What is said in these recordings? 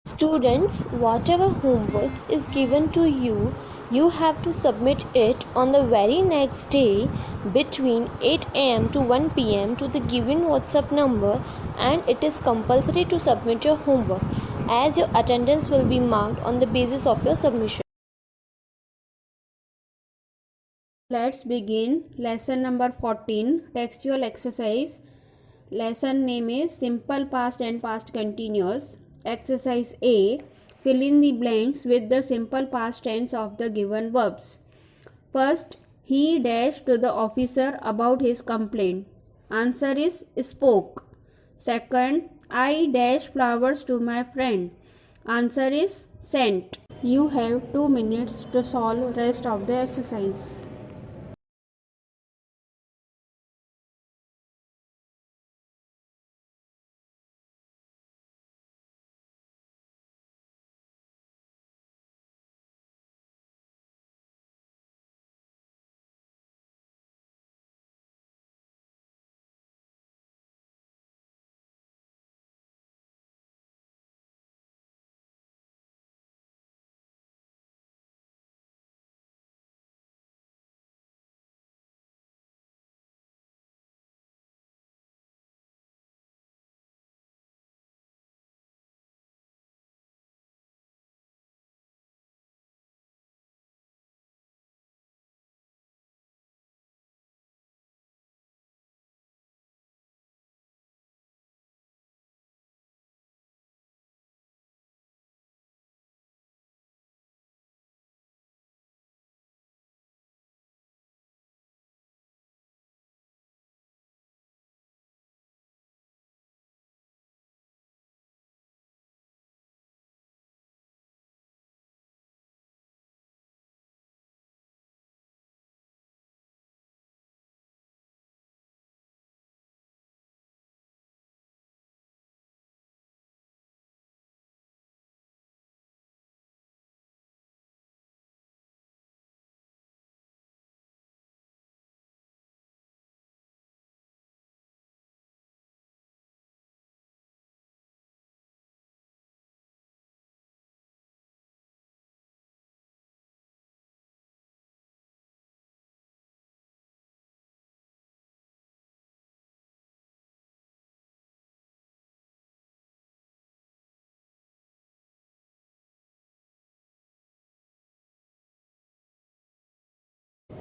Students, whatever homework is given to you, you have to submit it on the very next day between 8 am to 1 pm to the given WhatsApp number, and it is compulsory to submit your homework as your attendance will be marked on the basis of your submission. Let's begin lesson number 14, textual exercise. Lesson name is simple past and past continuous. Exercise A, fill in the blanks with the simple past tense of the given verbs. First, he dashed to the officer about his complaint. Answer is spoke. Second, I dashed flowers to my friend. Answer is sent. You have 2 minutes to solve rest of the exercise.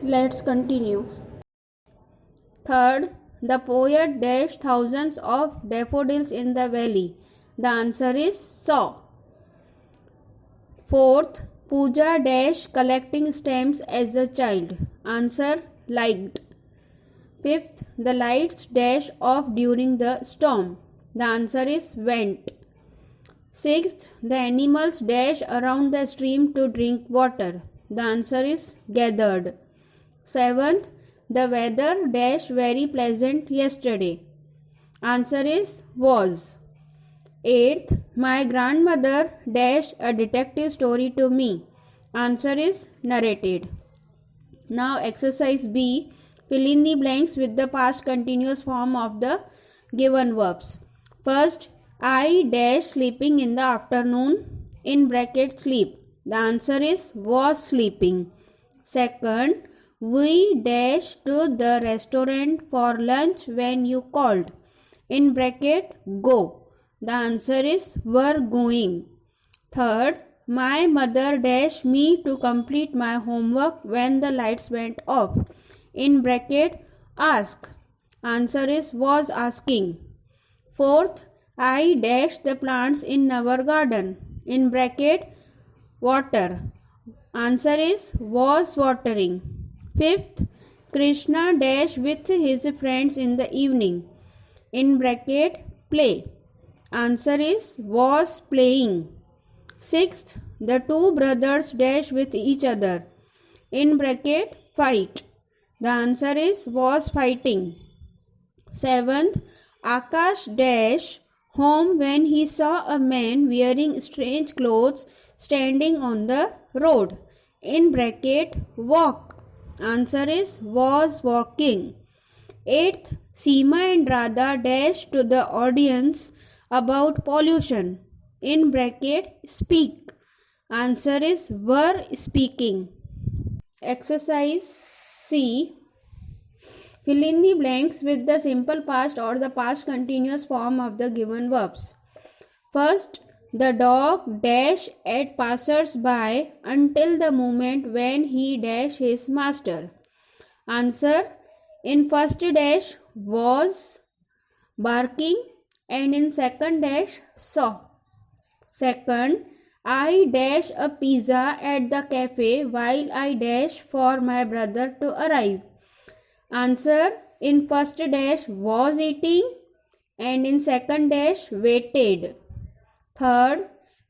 Let's continue. Third, the poet dashed thousands of daffodils in the valley. The answer is saw. Fourth, Pooja dashed collecting stamps as a child. Answer, liked. Fifth, the lights dashed off during the storm. The answer is went. Sixth, the animals dashed around the stream to drink water. The answer is gathered. Seventh, the weather dashed very pleasant yesterday. Answer is was. Eighth, my grandmother dashed a detective story to me. Answer is narrated. Now exercise B, fill in the blanks with the past continuous form of the given verbs. First, I dash sleeping in the afternoon, in bracket sleep. The answer is was sleeping. Second, we dashed to the restaurant for lunch when you called. In bracket go. The answer is were going. Third, my mother dashed me to complete my homework when the lights went off. In bracket ask. Answer is was asking. Fourth, I dashed the plants in our garden. In bracket water. Answer is was watering. Fifth, Krishna dashed with his friends in the evening. In bracket play. Answer is was playing. Sixth, the two brothers dash with each other. In bracket fight. The answer is was fighting. Seventh, Akash dash home when he saw a man wearing strange clothes standing on the road. In bracket walk. Answer is was walking. Eighth, Seema and Radha dash to the audience about pollution. in bracket speak. Answer is were speaking. Exercise C. Fill in the blanks with the simple past or the past continuous form of the given verbs. First, the dog dash at passers-by until the moment when he dash his master. Answer: in first dash was barking and in second dash saw. Second, I dash a pizza at the cafe while I dash for my brother to arrive. Answer: in first dash was eating and in second dash waited. Third,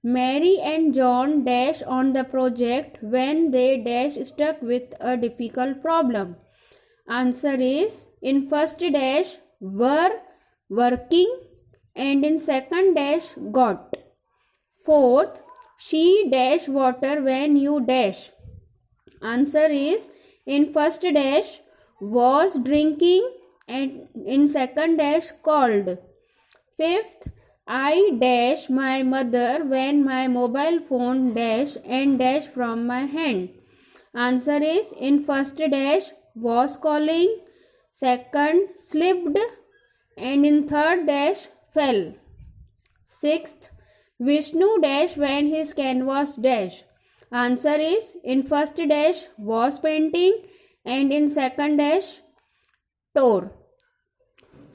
Mary and John dash on the project when they dash stuck with a difficult problem. Answer is: in first dash were working and in second dash got. Fourth, she dash water when you dash. Answer is: in first dash was drinking and in second dash called. Fifth, I dash my mother when my mobile phone dash and dash from my hand. Answer is: in first dash was calling, second slipped and in third dash fell. Sixth, Vishnu dash when his canvas dash. Answer is: in first dash was painting and in second dash tore.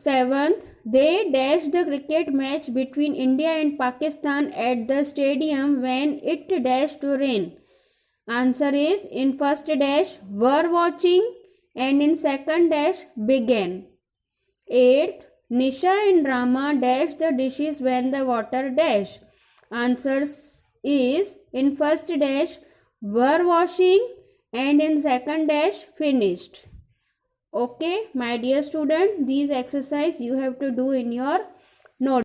Seventh, they dashed the cricket match between India and Pakistan at the stadium when it dashed to rain. Answer is: in first dash were watching and in second dash began. Eighth, Nisha and Rama dashed the dishes when the water dash. Answer is: in first dash were washing and in second dash finished. Okay, my dear student, these exercise you have to do in your note.